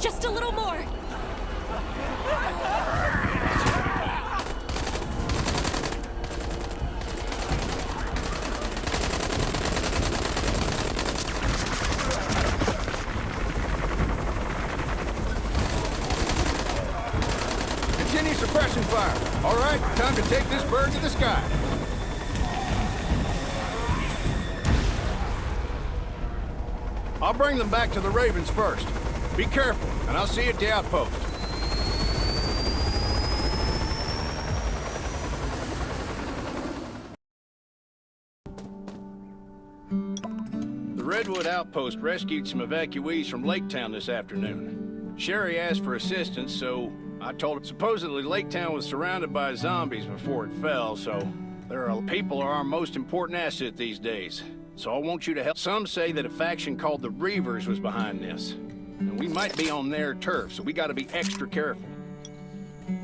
Just a little more. Continue suppression fire. All right, time to take this bird to the sky. I'll bring them back to the Ravens first. Be careful, and I'll see you at the outpost. The Redwood Outpost rescued some evacuees from Laketown this afternoon. Sherry asked for assistance, so I told her. Supposedly, Laketown was surrounded by zombies before it fell, so people are our most important asset these days. So I want you to help. Some say that a faction called the Reavers was behind this. And we might be on their turf, so we gotta be extra careful.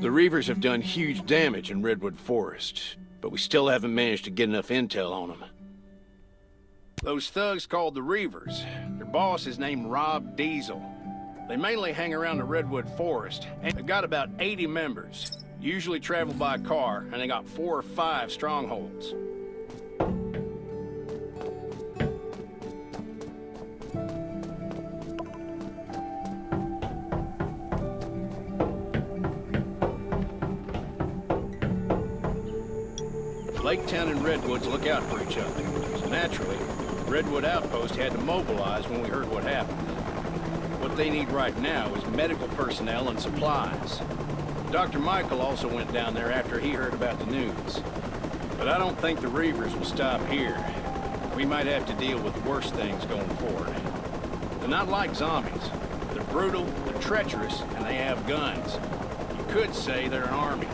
The Reavers have done huge damage in Redwood Forest, but we still haven't managed to get enough intel on them. Those thugs called the Reavers, their boss is named Rob Diesel. They mainly hang around the Redwood Forest, and they've got about 80 members. Usually travel by car, and they got 4 or 5 strongholds. Laketown and Redwoods look out for each other. So naturally, Redwood Outpost had to mobilize when we heard what happened. What they need right now is medical personnel and supplies. Dr. Michael also went down there after he heard about the news. But I don't think the Reavers will stop here. We might have to deal with worse things going forward. They're not like zombies. They're brutal, they're treacherous, and they have guns. You could say they're an army.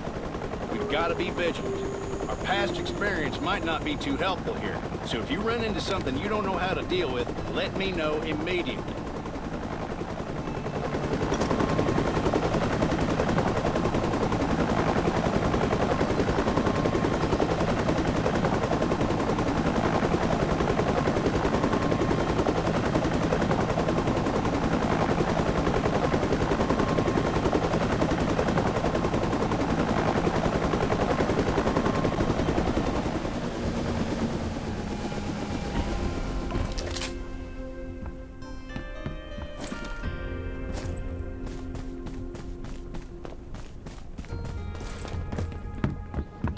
We've got to be vigilant. Our past experience might not be too helpful here, so if you run into something you don't know how to deal with, let me know immediately.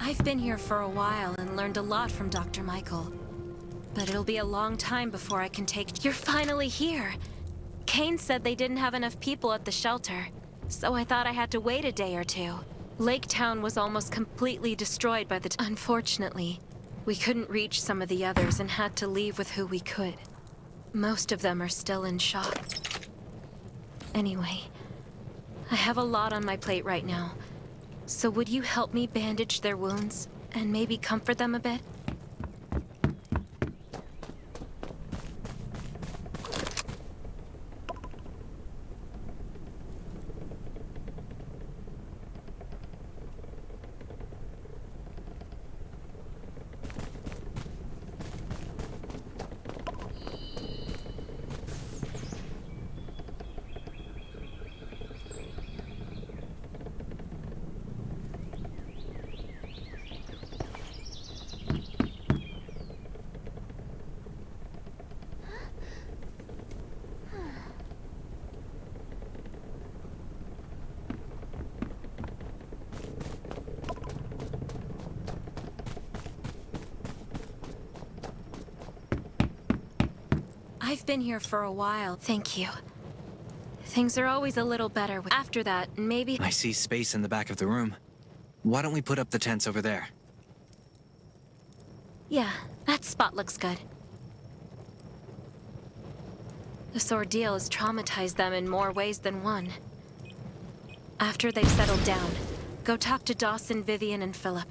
I've been here for a while and learned a lot from Dr. Michael. But it'll be a long time before I can take— You're finally here! Kane said they didn't have enough people at the shelter, so I thought I had to wait a day or two. Laketown was almost completely destroyed by the— Unfortunately, we couldn't reach some of the others and had to leave with who we could. Most of them are still in shock. Anyway, I have a lot on my plate right now. So would you help me bandage their wounds and maybe comfort them a bit? I've been here for a while, thank you. Things are always a little better after that, maybe— I see space in the back of the room. Why don't we put up the tents over there? Yeah, that spot looks good. This ordeal has traumatized them in more ways than one. After they've settled down, go talk to Dawson, Vivian, and Philip.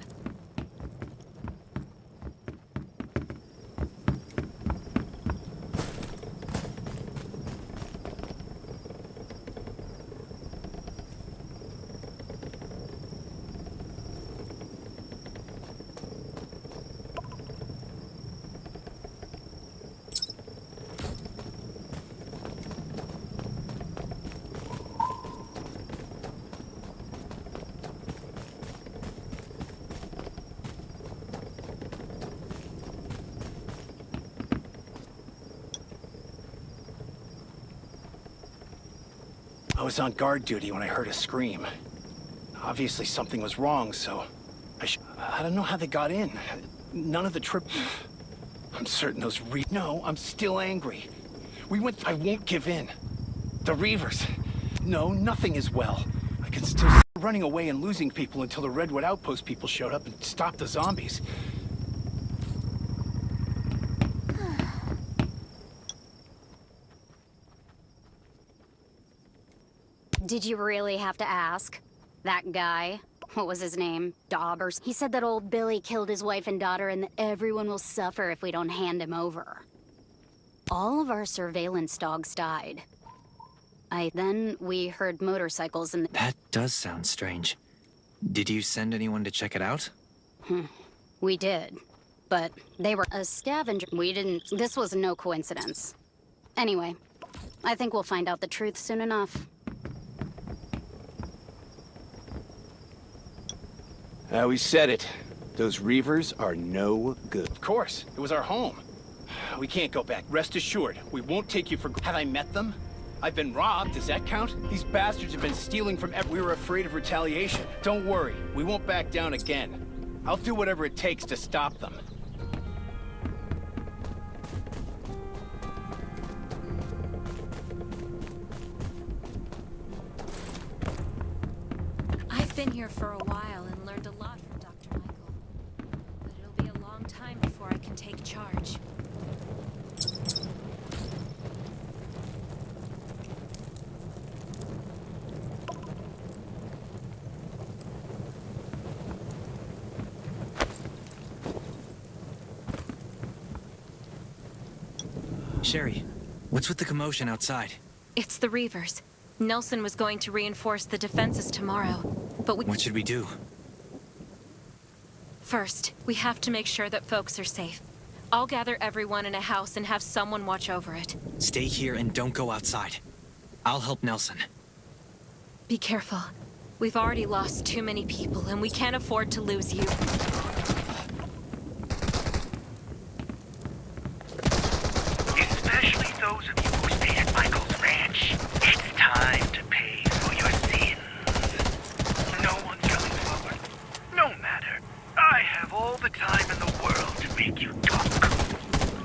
I was on guard duty when I heard a scream. Obviously something was wrong, so... I don't know how they got in. None of the trip... I'm certain those No, I'm still angry. I won't give in. The Reavers... No, nothing is well. I can still see running away and losing people until the Redwood Outpost people showed up and stopped the zombies. Did you really have to ask? That guy, what was his name? Daubers? He said that old Billy killed his wife and daughter and that everyone will suffer if we don't hand him over. All of our surveillance dogs died. Then we heard motorcycles and... That does sound strange. Did you send anyone to check it out? We did. But they were a scavenger. We didn't... This was no coincidence. Anyway, I think we'll find out the truth soon enough. We said it. Those Reavers are no good. Of course. It was our home. We can't go back. Rest assured, we won't take you for... Have I met them? I've been robbed. Does that count? These bastards have been stealing from we were afraid of retaliation. Don't worry. We won't back down again. I'll do whatever it takes to stop them. I've been here for a while and learned a lot from Dr. Michael. But it'll be a long time before I can take charge. Sherry, what's with the commotion outside? It's the Reavers. Nelson was going to reinforce the defenses tomorrow, but What should we do? First, we have to make sure that folks are safe. I'll gather everyone in a house and have someone watch over it. Stay here and don't go outside. I'll help Nelson. Be careful. We've already lost too many people, and we can't afford to lose you. Especially those of you who stay at Michael's ranch. It's time to pay for your sins. No one's coming forward. No matter. I have all the time in the world to make you talk.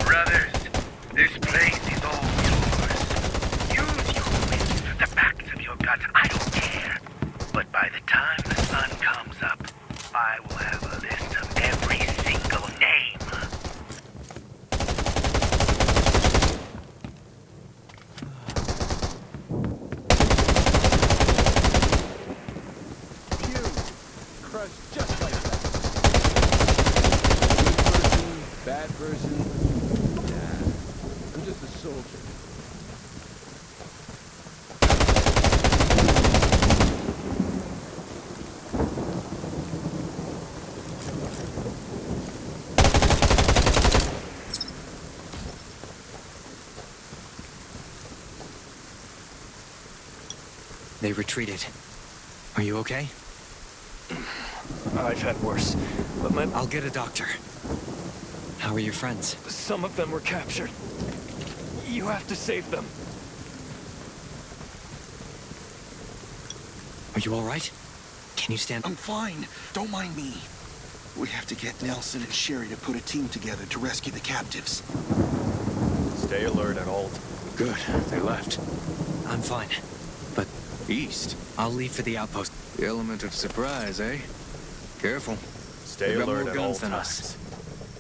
Brothers, this place is all yours. Use your wits, the backs of your guts. I don't care. But by the time the sun comes up, I will have a list of every single name. Crushed just like that. Good person, bad person. Yeah, I'm just a soldier. They retreated. Are you okay? I've had worse, but I'll get a doctor. How are your friends? some of them were captured. You have to save them. Are you all right? Can you stand? I'm fine. Don't mind me. We have to get Nelson and Sherry to put a team together to rescue the captives. Stay alert at all. Good. They left. I'm fine. But East? I'll leave for the outpost. The element of surprise, eh? Careful. Stay They've got alert more at all guns than times. us.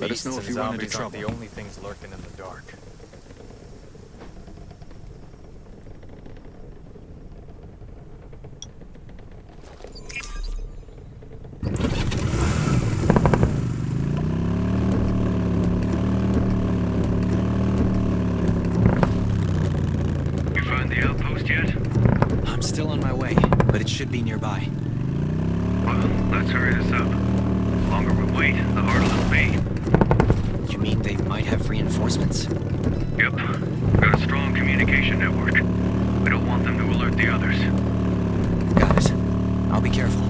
Let us know Beasts if you and run into zombies aren't trouble. the only things lurking in the dark. You find the outpost yet? I'm still on my way, but it should be nearby. Well, let's hurry this up. The longer we wait, the harder it'll be. You mean they might have reinforcements? Yep. Got a strong communication network. We don't want them to alert the others. Got it. I'll be careful.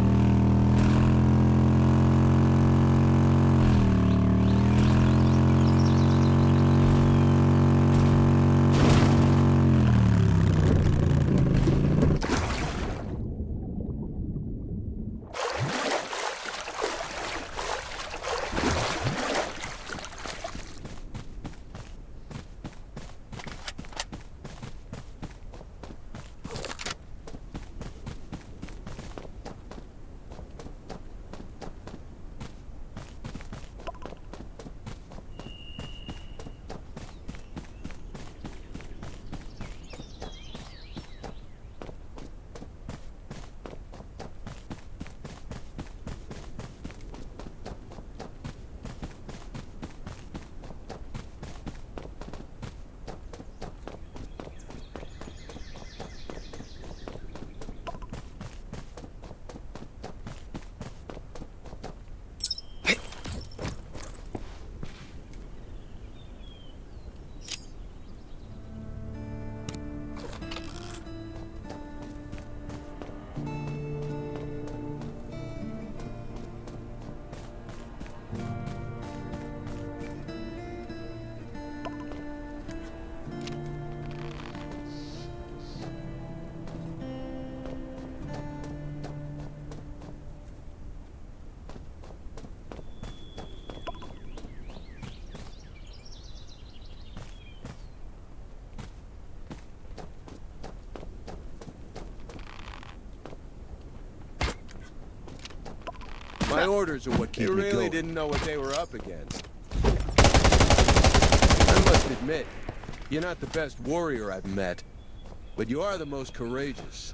My orders are what keep me going. They really didn't know what they were up against. I must admit, you're not the best warrior I've met, but you are the most courageous.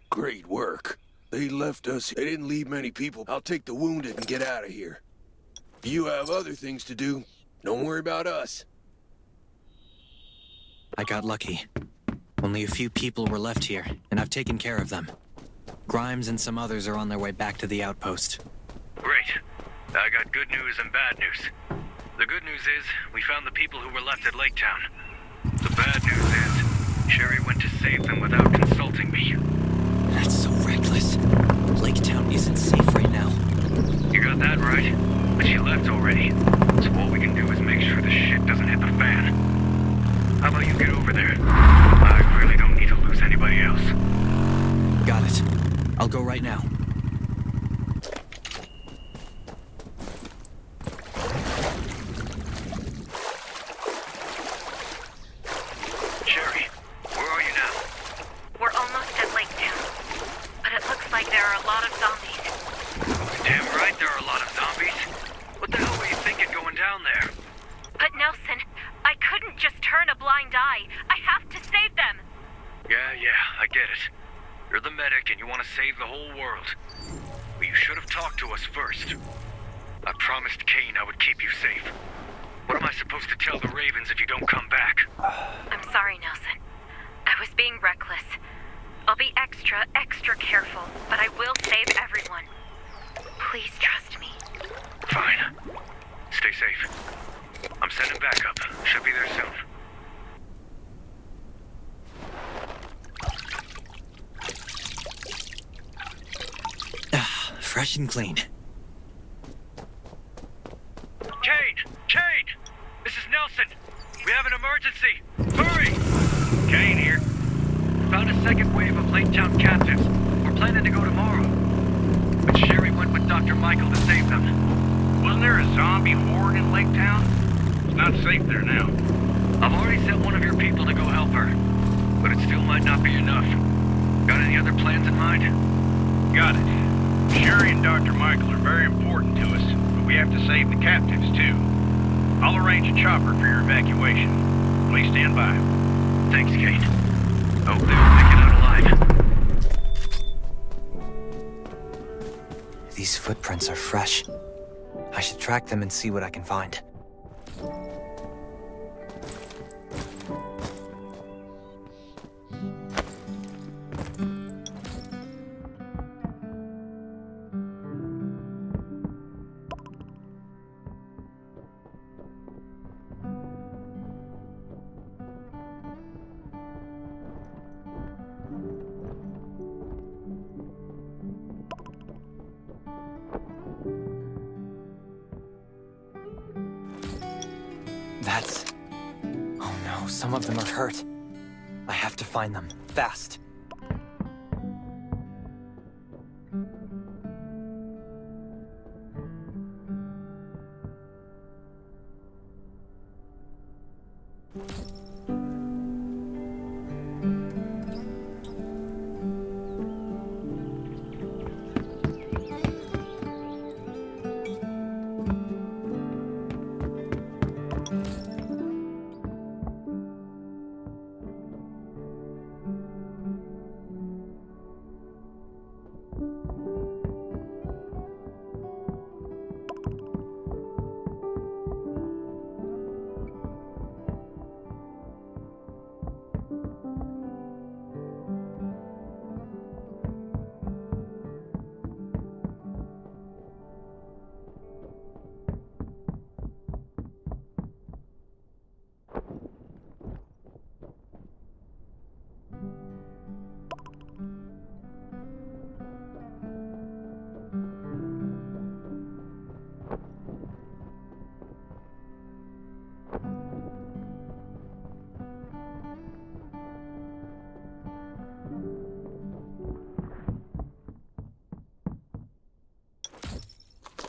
Great work. They left us. They didn't leave many people. I'll take the wounded and get out of here. You have other things to do. Don't worry about us. I got lucky. Only a few people were left here, and I've taken care of them. Grimes and some others are on their way back to the outpost. Great. I got good news and bad news. The good news is, we found the people who were left at Lake Town. The bad news is, Sherry went to save them without consulting me. That's so reckless. Lake Town isn't safe right now. You got that right, but she left already. So all we can do is make sure the shit doesn't hit the fan. How about you get over there? I really don't need to lose anybody else. Got it. I'll go right now. Sherry, where are you now? We're almost at Lake Town, but it looks like there are a lot of zombies. Damn right there are a lot of zombies. What the hell were you thinking going down there? But Nelson, I couldn't just turn a blind eye. I have to save them. Yeah, I get it. You're the medic and you want to save the whole world. But you should have talked to us first. I promised Kane I would keep you safe. What am I supposed to tell the Ravens if you don't come back? I'm sorry, Nelson. I was being reckless. I'll be extra careful, but I will save everyone. Please trust me. Fine. Stay safe. I'm sending backup. Should be there soon. Fresh and clean. Kane! This is Nelson. We have an emergency. Hurry! Kane here. Found a second wave of Lake Town captives. We're planning to go tomorrow. But Sherry went with Dr. Michael to save them. Wasn't there a zombie horde in Lake Town? It's not safe there now. I've already sent one of your people to go help her. But it still might not be enough. Got any other plans in mind? Got it. Sherry and Dr. Michael are very important to us, but we have to save the captives, too. I'll arrange a chopper for your evacuation. Please stand by. Thanks, Kane. Hope they all make it out alive. These footprints are fresh. I should track them and see what I can find. That's... Oh no, some of them are hurt. I have to find them, fast.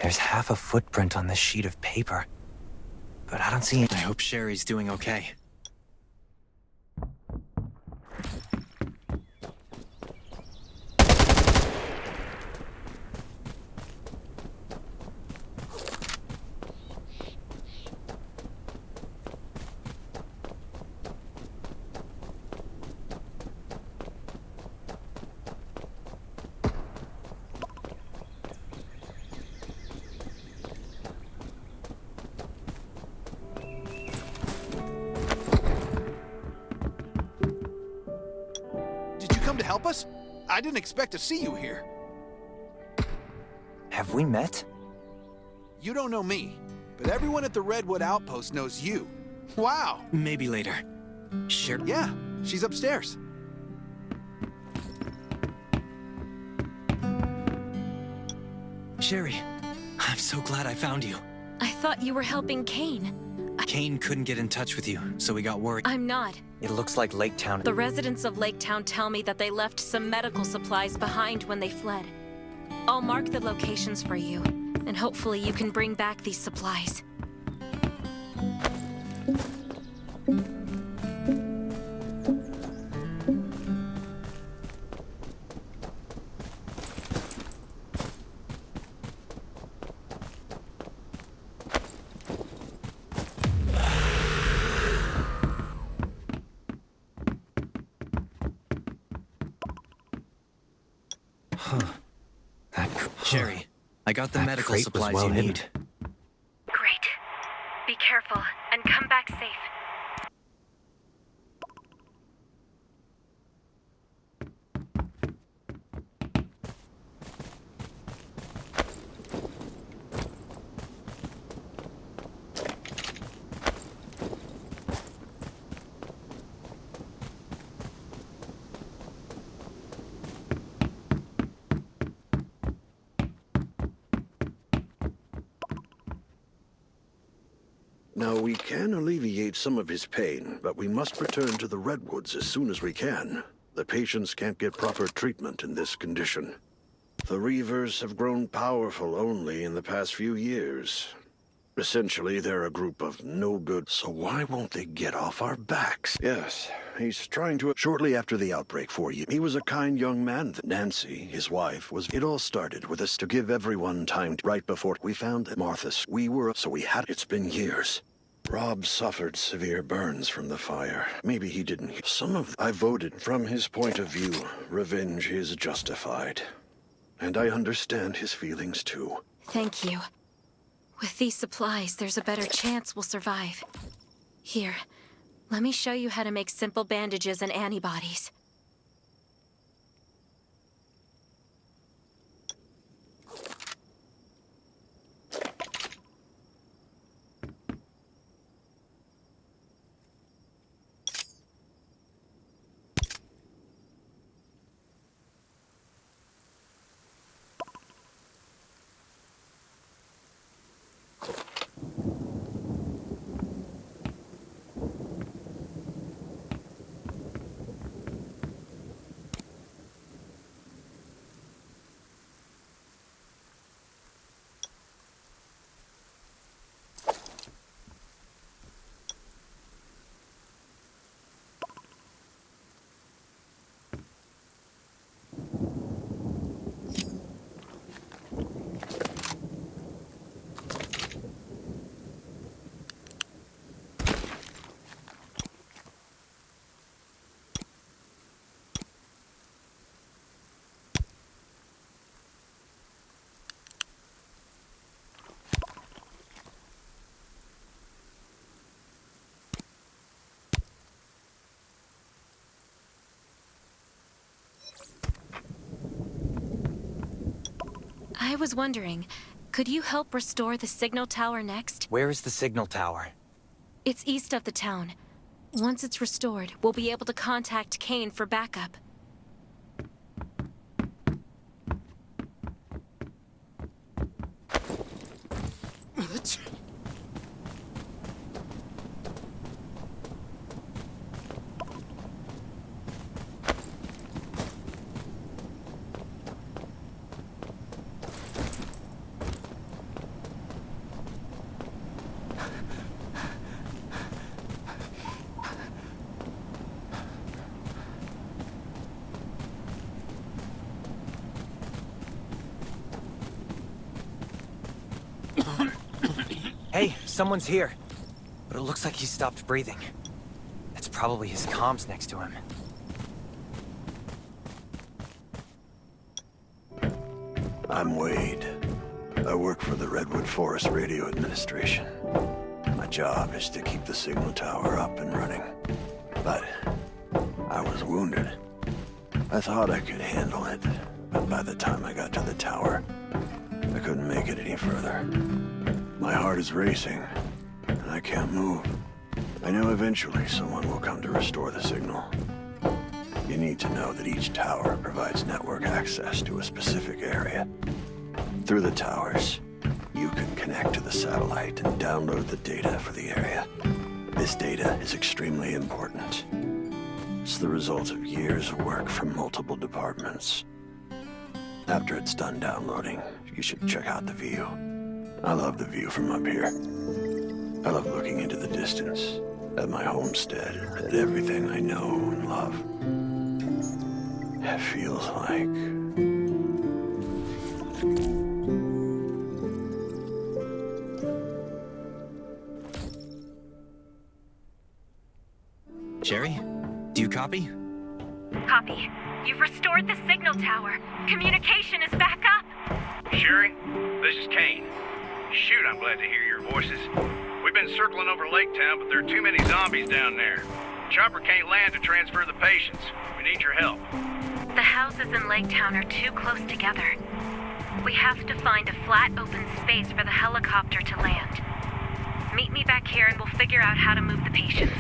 There's half a footprint on this sheet of paper, but I don't see any. I hope Sherry's doing okay. To help us? I didn't expect to see you here. Have we met? You don't know me, but everyone at the Redwood Outpost knows you. Wow. Maybe later. Sure. Yeah, she's upstairs. Sherry, I'm so glad I found you. I thought you were helping Kane. Kane couldn't get in touch with you, so we got word. I'm not. It looks like Lake Town. The residents of Lake Town tell me that they left some medical supplies behind when they fled. I'll mark the locations for you, and hopefully you can bring back these supplies. Sherry, I got the medical supplies you need. Great. Be careful and come back safe. Now, we can alleviate some of his pain, but we must return to the Redwoods as soon as we can. The patients can't get proper treatment in this condition. The Reavers have grown powerful only in the past few years. Essentially, they're a group of no-good, so why won't they get off our backs? Yes, he's trying to. Shortly after the outbreak for you, he was a kind young man. Nancy, his wife, was. It all started with us to give everyone time right before we found Martha's. It's been years. Rob suffered severe burns from the fire. Maybe he didn't. I voted. From his point of view, revenge is justified. And I understand his feelings too. Thank you. With these supplies, there's a better chance we'll survive. Here, let me show you how to make simple bandages and antibodies. I was wondering, could you help restore the signal tower next? Where is the signal tower? It's east of the town. Once it's restored, we'll be able to contact Kane for backup. Hey, someone's here. But it looks like he stopped breathing. That's probably his comms next to him. I'm Wade. I work for the Redwood Forest Radio Administration. My job is to keep the signal tower up and running. But I was wounded. I thought I could handle it, but by the time I got to the tower, I couldn't make it any further. My heart is racing, and I can't move. I know eventually someone will come to restore the signal. You need to know that each tower provides network access to a specific area. Through the towers, you can connect to the satellite and download the data for the area. This data is extremely important. It's the result of years of work from multiple departments. After it's done downloading, you should check out the view. I love the view from up here. I love looking into the distance, at my homestead, at everything I know and love. It feels like... Sherry? Do you copy? Copy. You've restored the signal tower. Communication is back up. Sherry, this is Kane. Shoot, I'm glad to hear your voices. We've been circling over Lake Town, but there are too many zombies down there. Chopper can't land to transfer the patients. We need your help. The houses in Lake Town are too close together. We have to find a flat, open space for the helicopter to land. Meet me back here and we'll figure out how to move the patients.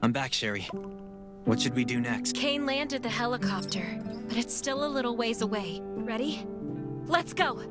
I'm back, Sherry. What should we do next? Kane landed the helicopter, but it's still a little ways away. Ready? Let's go!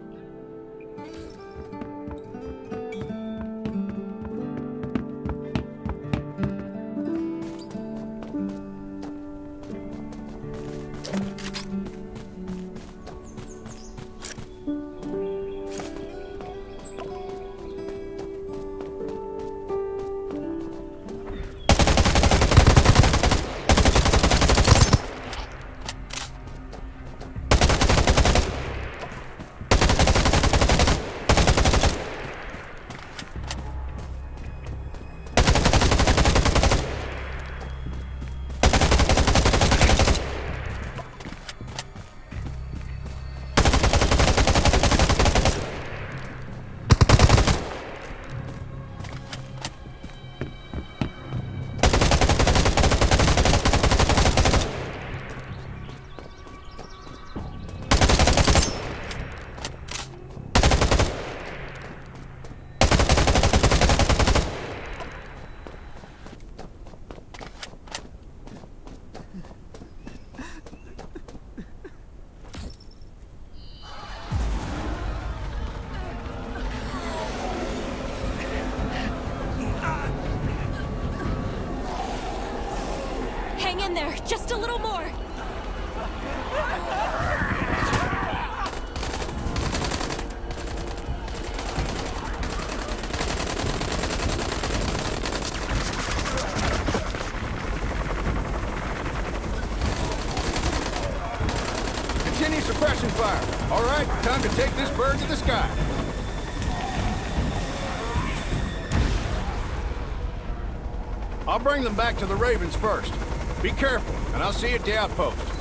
Hang in there, just a little more. Continue suppression fire. All right, time to take this bird to the sky. I'll bring them back to the Ravens first. Be careful, and I'll see you at the outpost.